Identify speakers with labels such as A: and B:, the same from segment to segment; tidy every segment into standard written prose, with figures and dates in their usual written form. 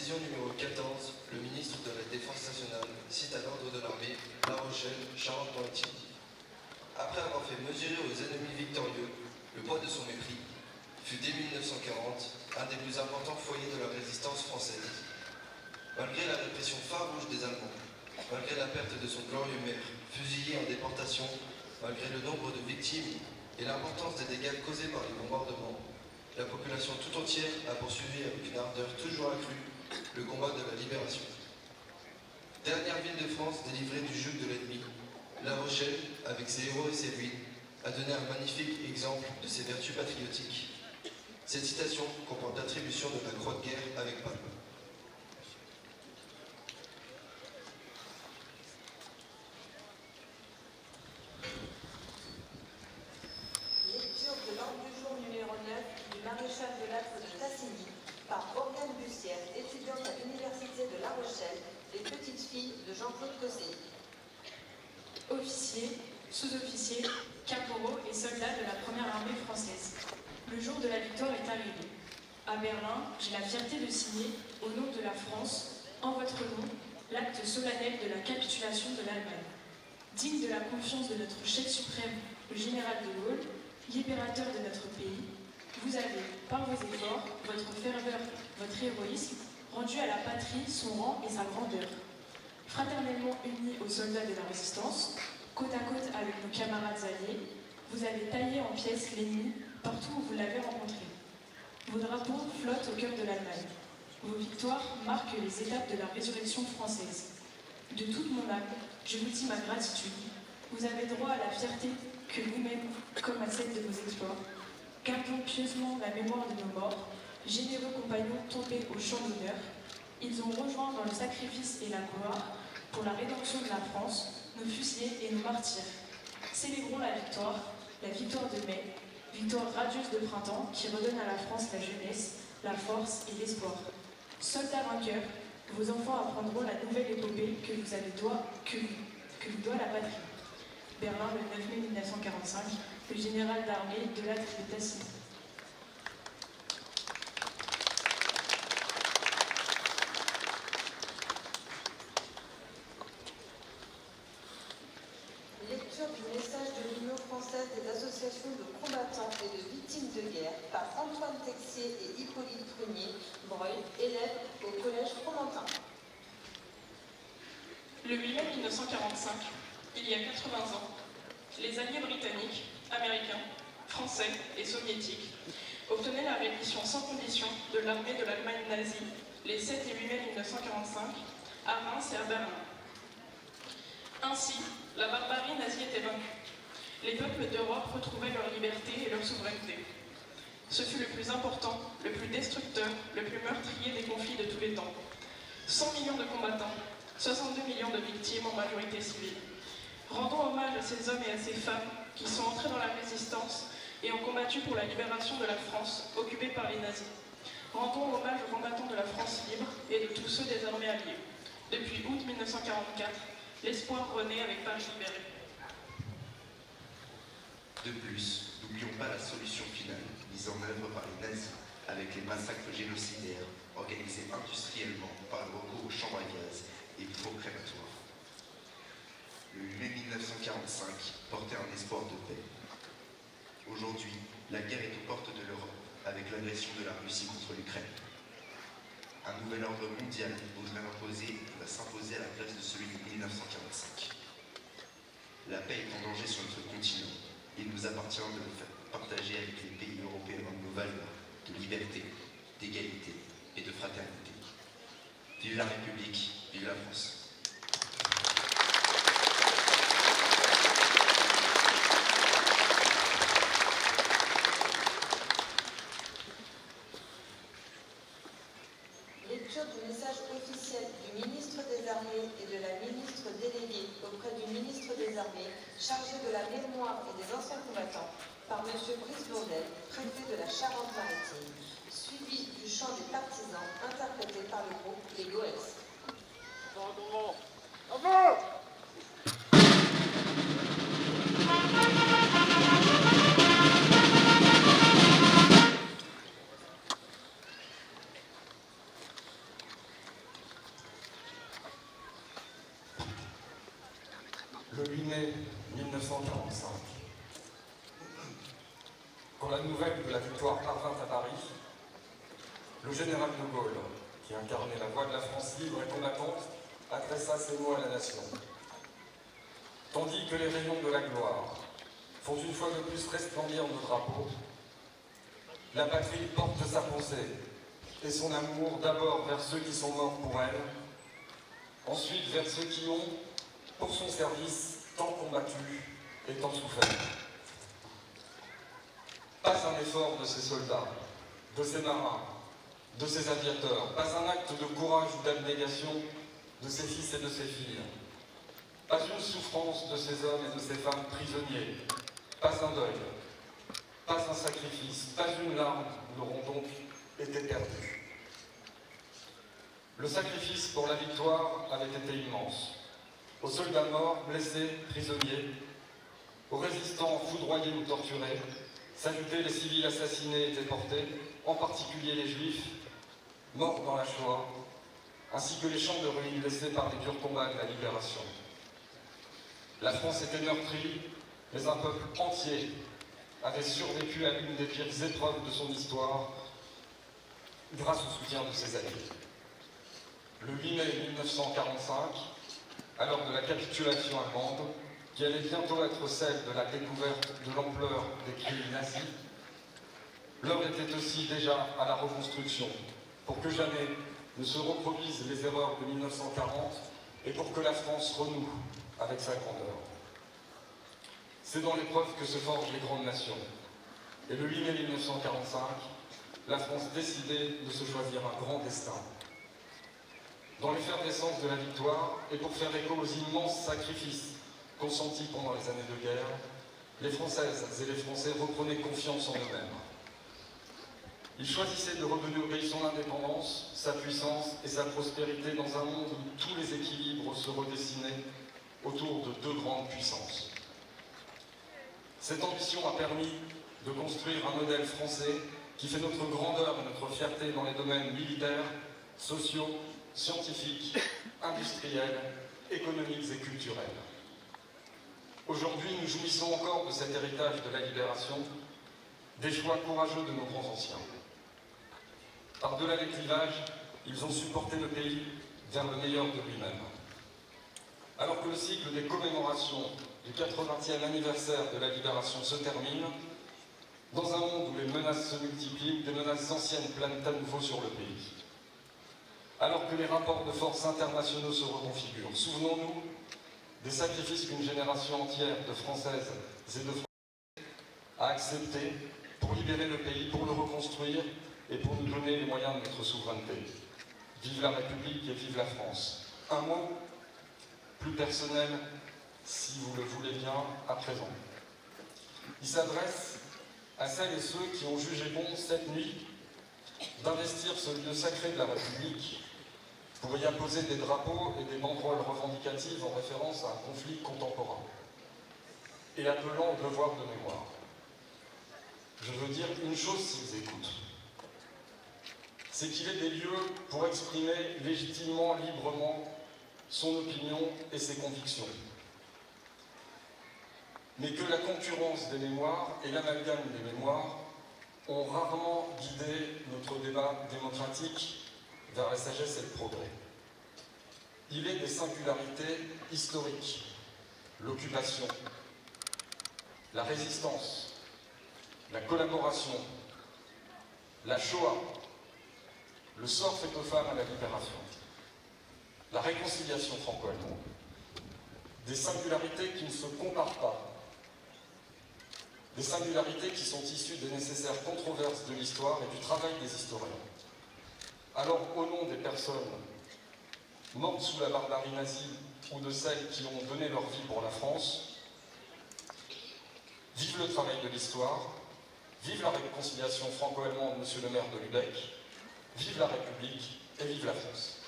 A: décision numéro 14, le ministre de la Défense nationale cite à l'ordre de l'armée La Rochelle, Charente-Maritime. Après avoir fait mesurer aux ennemis victorieux le poids de son mépris, fut dès 1940 un des plus importants foyers de la résistance française. Malgré la répression farouche des Allemands, malgré la perte de son glorieux maire, fusillé en déportation, malgré le nombre de victimes et l'importance des dégâts causés par les bombardements, la population tout entière a poursuivi avec une ardeur toujours accrue le combat de la libération. Dernière ville de France délivrée du joug de l'ennemi, La Rochelle, avec ses héros et ses ruines, a donné un magnifique exemple de ses vertus patriotiques. Cette citation comporte l'attribution de la Croix de guerre avec palme.
B: Lecture de l'ordre du jour numéro 9 du maréchal de l'Alpes de Tassigny par Oriane Bussière, étudiante à l'Université de La Rochelle, les petites filles de Jean-Claude Cosset.
C: Officiers, sous-officiers, caporaux et soldats de la première armée française. Le jour de la victoire est arrivé. À Berlin, j'ai la fierté de signer, au nom de la France, en votre nom, l'acte solennel de la capitulation de l'Allemagne. Digne de la confiance de notre chef suprême, le général de Gaulle, libérateur de notre pays, vous avez, par vos efforts, votre ferveur, votre héroïsme, rendu à la patrie son rang et sa grandeur. Fraternellement unis aux soldats de la résistance, côte à côte avec nos camarades alliés, vous avez taillé en pièces l'ennemi partout où vous l'avez rencontré. Vos drapeaux flottent au cœur de l'Allemagne. Vos victoires marquent les étapes de la résurrection française. De toute mon âme, je vous dis ma gratitude. Vous avez droit à la fierté que vous-même, comme à celle de vos exploits. Gardons pieusement la mémoire de nos morts, généreux compagnons tombés au champ d'honneur. Ils ont rejoint dans le sacrifice et la gloire, pour la rédemption de la France, nos fusillés et nos martyrs. Célébrons la victoire de mai, victoire radieuse de printemps qui redonne à la France la jeunesse, la force et l'espoir. Soldats vainqueurs, vos enfants apprendront la nouvelle épopée que vous doit la patrie. Berlin, le 9 mai 1945, le général d'armée de l'Alpes de Tassigny.
B: Lecture du message de l'Union française des associations de combattants et de victimes de guerre par Antoine Texier et Hippolyte Prunier, Breuil, élèves au collège Fromentin.
D: Le 8 mai 1945, il y a 80 ans, les alliés britanniques, américains, français et soviétiques obtenaient la reddition sans condition de l'armée de l'Allemagne nazie les 7 et 8 mai 1945 à Reims et à Berlin. Ainsi, la barbarie nazie était vaincue. Les peuples d'Europe retrouvaient leur liberté et leur souveraineté. Ce fut le plus important, le plus destructeur, le plus meurtrier des conflits de tous les temps. 100 millions de combattants, 62 millions de victimes en majorité civile. Rendons hommage à ces hommes et à ces femmes qui sont entrés dans la résistance et ont combattu pour la libération de la France, occupée par les nazis. Rendons hommage aux combattants de la France libre et de tous ceux des armées alliées. Depuis août 1944, l'espoir renaît avec Paris libéré.
E: De plus, n'oublions pas la solution finale mise en œuvre par les nazis avec les massacres génocidaires organisés industriellement par le recours aux chambres à gaz et faux crématoires. Le 8 mai 1945 portait un espoir de paix. Aujourd'hui, la guerre est aux portes de l'Europe avec l'agression de la Russie contre l'Ukraine. Un nouvel ordre mondial va s'imposer à la place de celui de 1945. La paix est en danger sur notre continent. Il nous appartient de le faire partager avec les pays européens nos valeurs de liberté, d'égalité et de fraternité. Vive la République, vive la France.
B: Lecture du message officiel du ministre des Armées et de la ministre déléguée auprès du ministre des Armées, chargé de la mémoire et des anciens combattants, par M. Brice Bourdel, préfet de la Charente-Maritime, suivi du chant des partisans interprété par le groupe Les Goëls.
F: le 8 mai 1945. Quand la nouvelle de la victoire parvint à Paris, le général de Gaulle, qui incarnait la voix de la France libre et combattante, adressa ces mots à la nation. Tandis que les rayons de la gloire font une fois de plus resplendir nos drapeaux, la patrie porte sa pensée et son amour d'abord vers ceux qui sont morts pour elle, ensuite vers ceux qui ont, pour son service, tant combattu et tant souffert. Pas un effort de ces soldats, de ces marins, de ces aviateurs, pas un acte de courage ou d'abnégation de ses fils et de ses filles, pas une souffrance de ces hommes et de ces femmes prisonniers, pas un deuil, pas un sacrifice, pas une larme n'auront donc été perdus. Le sacrifice pour la victoire avait été immense. Aux soldats morts, blessés, prisonniers, aux résistants foudroyés ou torturés, s'ajoutaient les civils assassinés et déportés, en particulier les Juifs, morts dans la Shoah, ainsi que les champs de ruines laissés par les durs combats de la libération. La France était meurtrie, mais un peuple entier avait survécu à l'une des pires épreuves de son histoire grâce au soutien de ses alliés. Le 8 mai 1945, à l'heure de la capitulation allemande, qui allait bientôt être celle de la découverte de l'ampleur des crimes nazis, l'heure était aussi déjà à la reconstruction, pour que jamais ne se reproduisent les erreurs de 1940 et pour que la France renoue avec sa grandeur. C'est dans l'épreuve que se forgent les grandes nations. Et le 8 mai 1945, la France décidait de se choisir un grand destin. Dans l'effervescence de la victoire, et pour faire écho aux immenses sacrifices consentis pendant les années de guerre, les Françaises et les Français reprenaient confiance en eux-mêmes. Ils choisissaient de redonner son indépendance, sa puissance et sa prospérité dans un monde où tous les équilibres se redessinaient autour de deux grandes puissances. Cette ambition a permis de construire un modèle français qui fait notre grandeur et notre fierté dans les domaines militaires, sociaux, scientifiques, industriels, économiques et culturels. Aujourd'hui, nous jouissons encore de cet héritage de la libération, des choix courageux de nos grands anciens. Par-delà les clivages, ils ont supporté le pays vers le meilleur de lui-même. Alors que le cycle des commémorations du 80e anniversaire de la libération se termine, dans un monde où les menaces se multiplient, des menaces anciennes planent à nouveau sur le pays. Alors que les rapports de force internationaux se reconfigurent, souvenons-nous des sacrifices qu'une génération entière de Françaises et de Français a acceptés pour libérer le pays, pour le reconstruire et pour nous donner les moyens de notre souveraineté. Vive la République et vive la France. Un mot plus personnel, si vous le voulez bien, à présent. Il s'adresse à celles et ceux qui ont jugé bon cette nuit d'investir ce lieu sacré de la République pour y apposer des drapeaux et des banderoles revendicatives en référence à un conflit contemporain et appelant au devoir de mémoire. Je veux dire une chose s'ils écoutent, c'est qu'il est des lieux pour exprimer légitimement, librement son opinion et ses convictions. Mais que la concurrence des mémoires et l'amalgame des mémoires ont rarement guidé notre débat démocratique vers la sagesse et le progrès. Il est des singularités historiques, l'occupation, la résistance, la collaboration, la Shoah, le sort fait aux femmes à la libération, la réconciliation franco-allemande, des singularités qui ne se comparent pas, des singularités qui sont issues des nécessaires controverses de l'histoire et du travail des historiens. Alors, au nom des personnes mortes sous la barbarie nazie ou de celles qui ont donné leur vie pour la France, vive le travail de l'histoire, vive la réconciliation franco-allemande, monsieur le maire de Lübeck, vive la République et vive la France.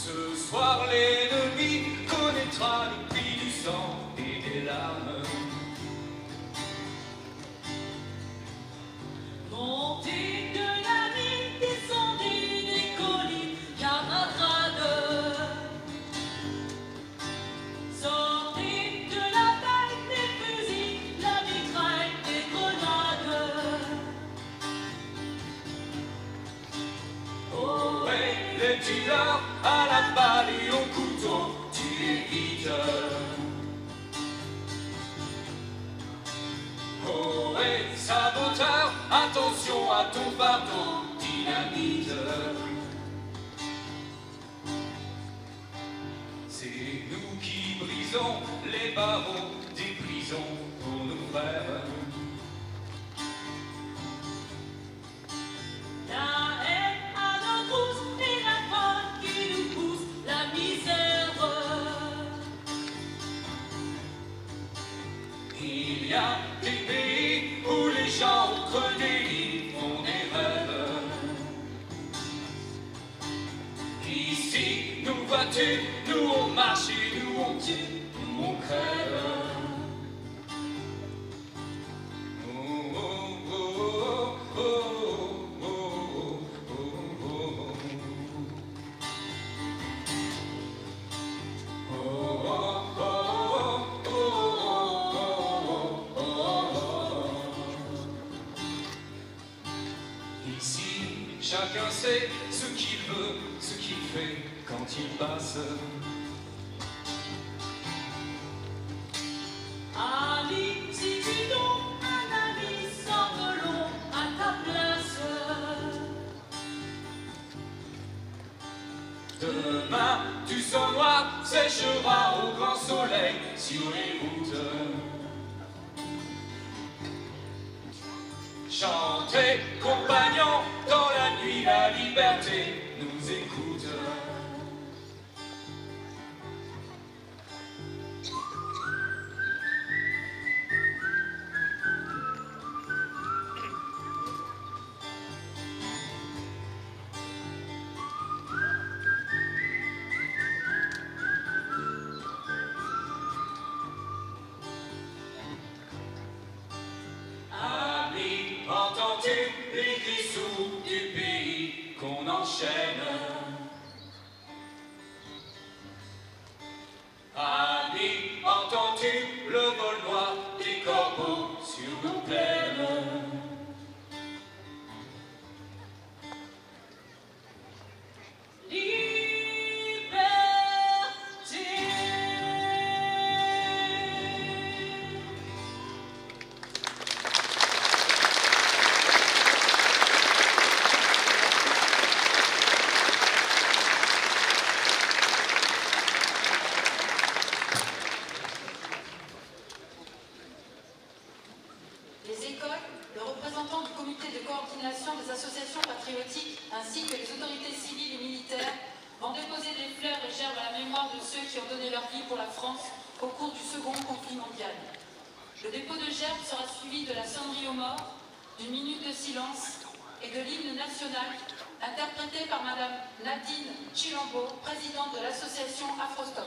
G: Ce soir l'ennemi connaîtra le prix du sang et des larmes.
H: Montez de la ville, descendez des collines, camarades. Sortez de la taille des fusils, la mitraille des grenades.
G: Oh ouais, les tueurs à la balle et au couteau, tuez vite. Oh ouais, saboteur, attention à ton fardeau, dynamite. C'est nous qui brisons les barreaux des prisons pour nos frères.
H: La haine à nos trousses et la faim qui nous pousse, la misère.
G: Il y a des pays où les gens entre des lits font des rêves. Ici, nous vois-tu, nous on marche et nous on tue, nous on crève. Oh, oh, oh, oh, oh, oh, oh, oh, oh. Ici, chacun sait ce qu'il veut, ce qu'il fait quand il passe.
H: Ami, si tu donnes un ami sans melon à ta place.
G: Demain, du sang noir séchera au grand soleil sur les routes. Chantez, compagnons, dans la nuit, la liberté nous écoute. Ami, entends-tu les cris sourds du pays qu'on enchaîne? Ami, entends-tu le vol noir des corbeaux sur nos plaines?
I: Les écoles, le représentant du comité de coordination des associations patriotiques ainsi que les autorités civiles et militaires vont déposer des fleurs et gerbes à la mémoire de ceux qui ont donné leur vie pour la France au cours du second conflit mondial. Le dépôt de gerbes sera suivi de la sonnerie aux morts, d'une minute de silence et de l'hymne national interprété par Madame Nadine Chilambo, présidente de l'association Afrostock.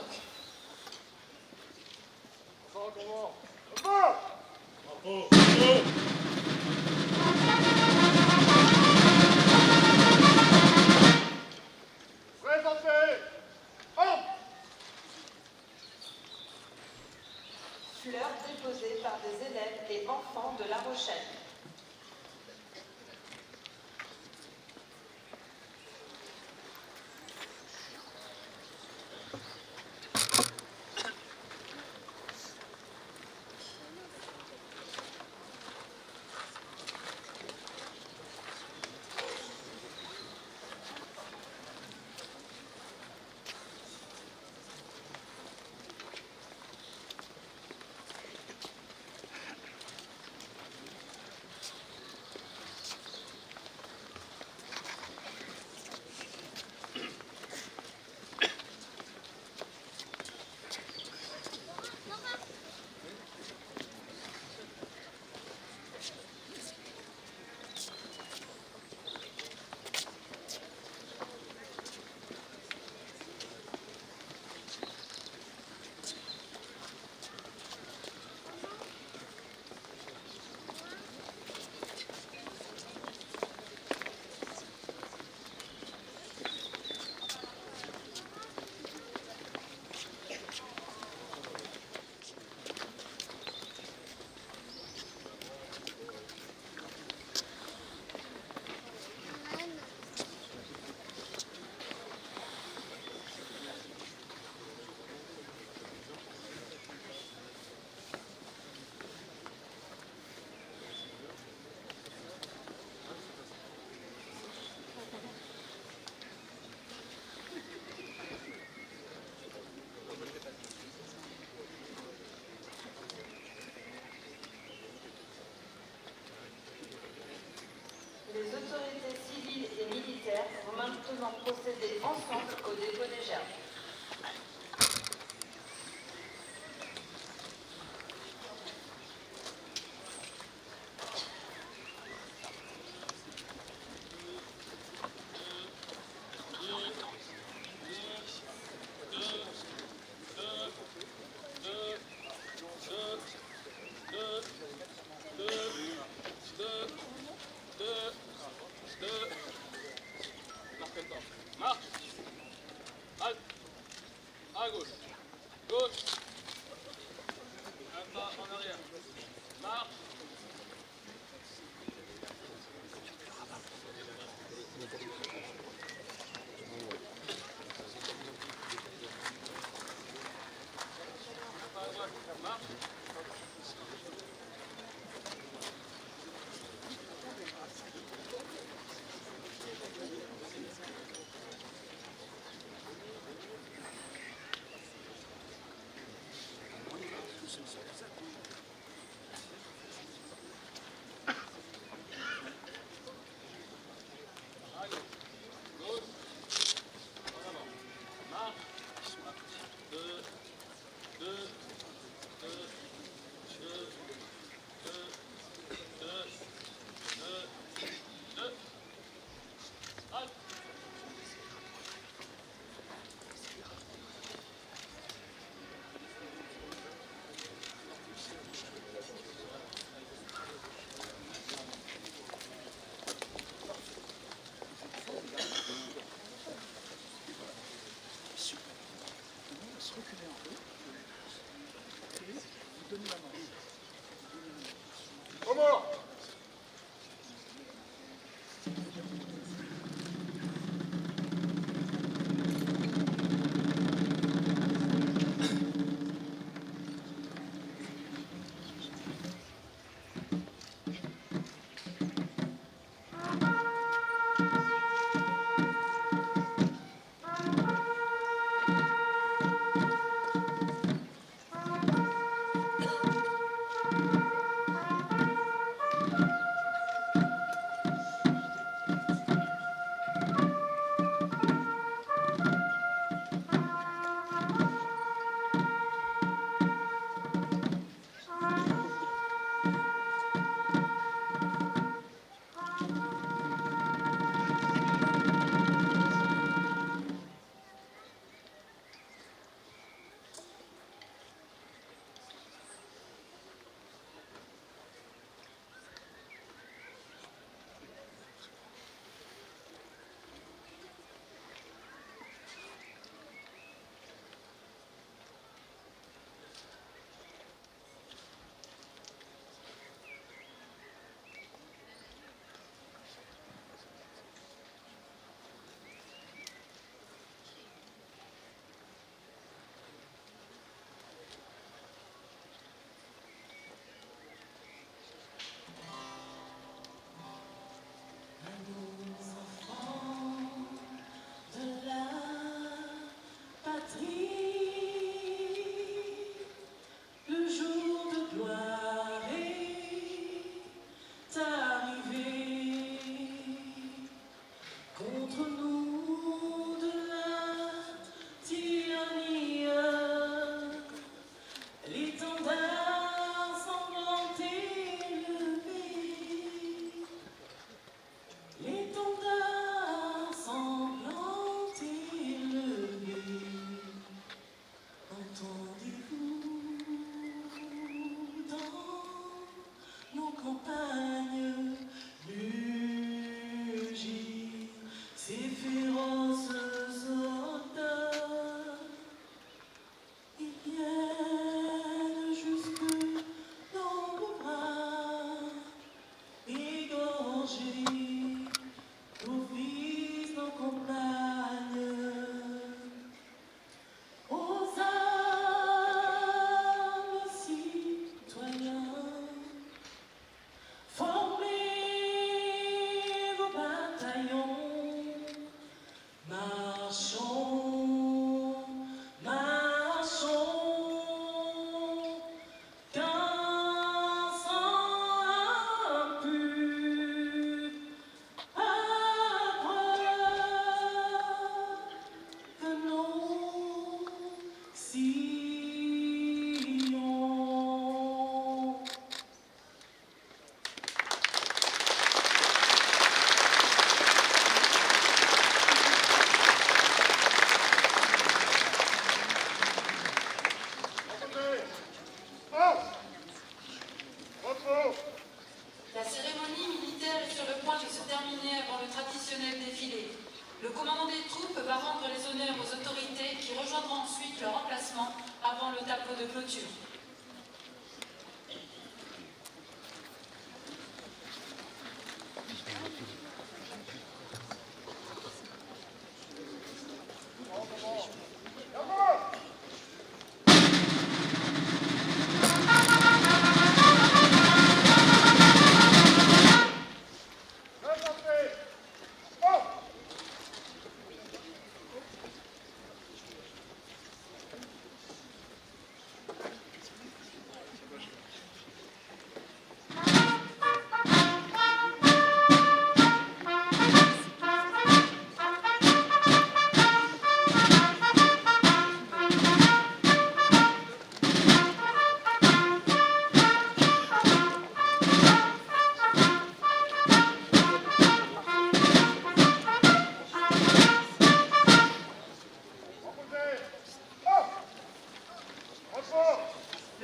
B: Fleurs déposées par des élèves et enfants de La Rochelle. procéder ensemble au dépôt des germes.
G: Marche. Halte. À gauche. Gauche. Un pas en arrière. Marche. Un pas à droite. Marche.
I: va rendre les honneurs aux autorités qui rejoindront ensuite leur emplacement avant le tableau de clôture.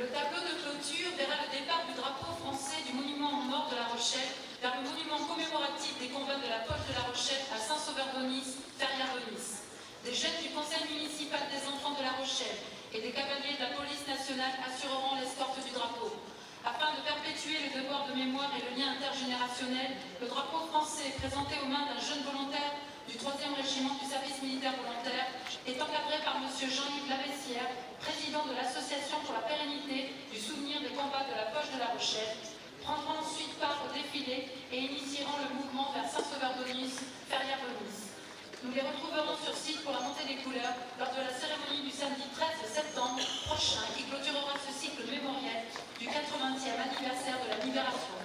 I: Le tableau de clôture verra le départ du drapeau français du monument aux morts de La Rochelle vers le monument commémoratif des combats de la poche de La Rochelle à Saint-Sauveur-d'Aunis, Ferrières-Aunis. Des jeunes du conseil municipal des enfants de La Rochelle et des cavaliers de la police nationale assureront l'escorte du drapeau. Afin de perpétuer le devoir de mémoire et le lien intergénérationnel, le drapeau français présenté aux mains d'un jeune volontaire du 3e régiment du service militaire volontaire est encadré par M. Jean-Yves Lavessière, président de l'association pour la pérennité du souvenir des combats de la poche de La Rochelle, prendront ensuite part au défilé et initieront le mouvement vers Saint-Sauveur-d'Aunis, Ferrières-Aunis. Nous les retrouverons sur site pour la montée des couleurs lors de la cérémonie du samedi 13 septembre prochain qui clôturera ce cycle mémoriel du 80e anniversaire de la Libération.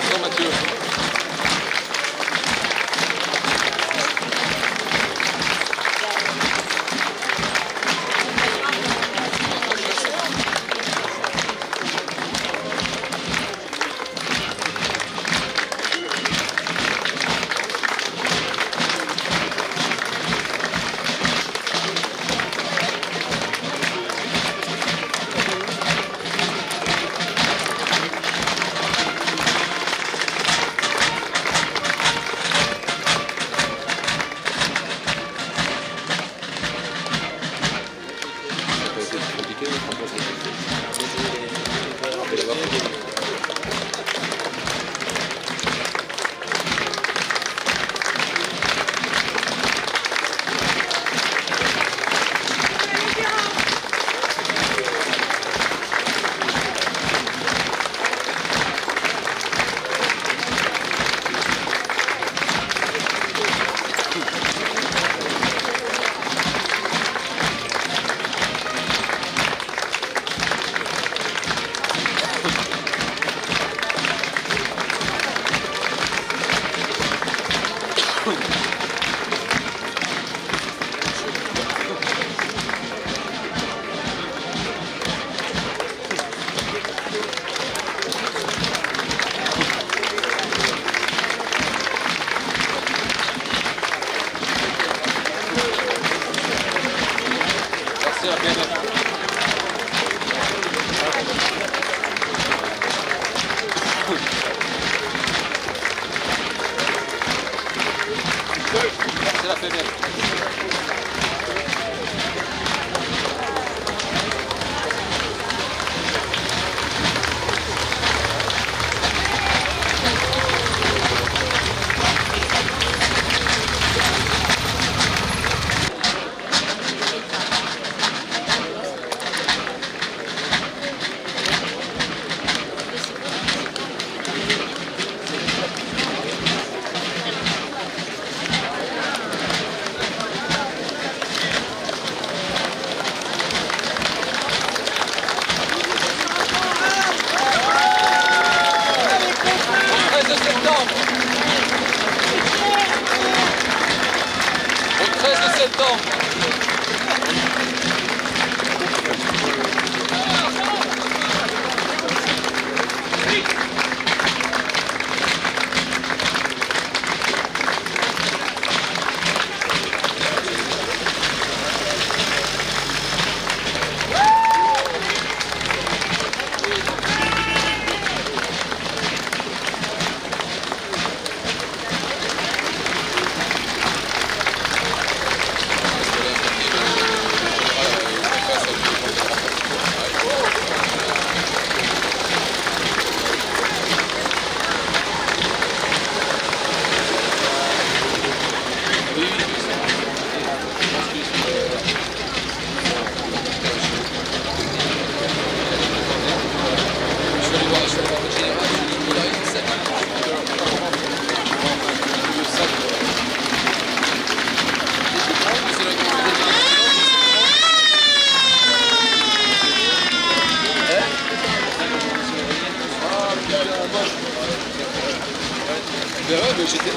J: Merci Mathieu. C'est la PNL.
K: Ben ouais, mais j'étais.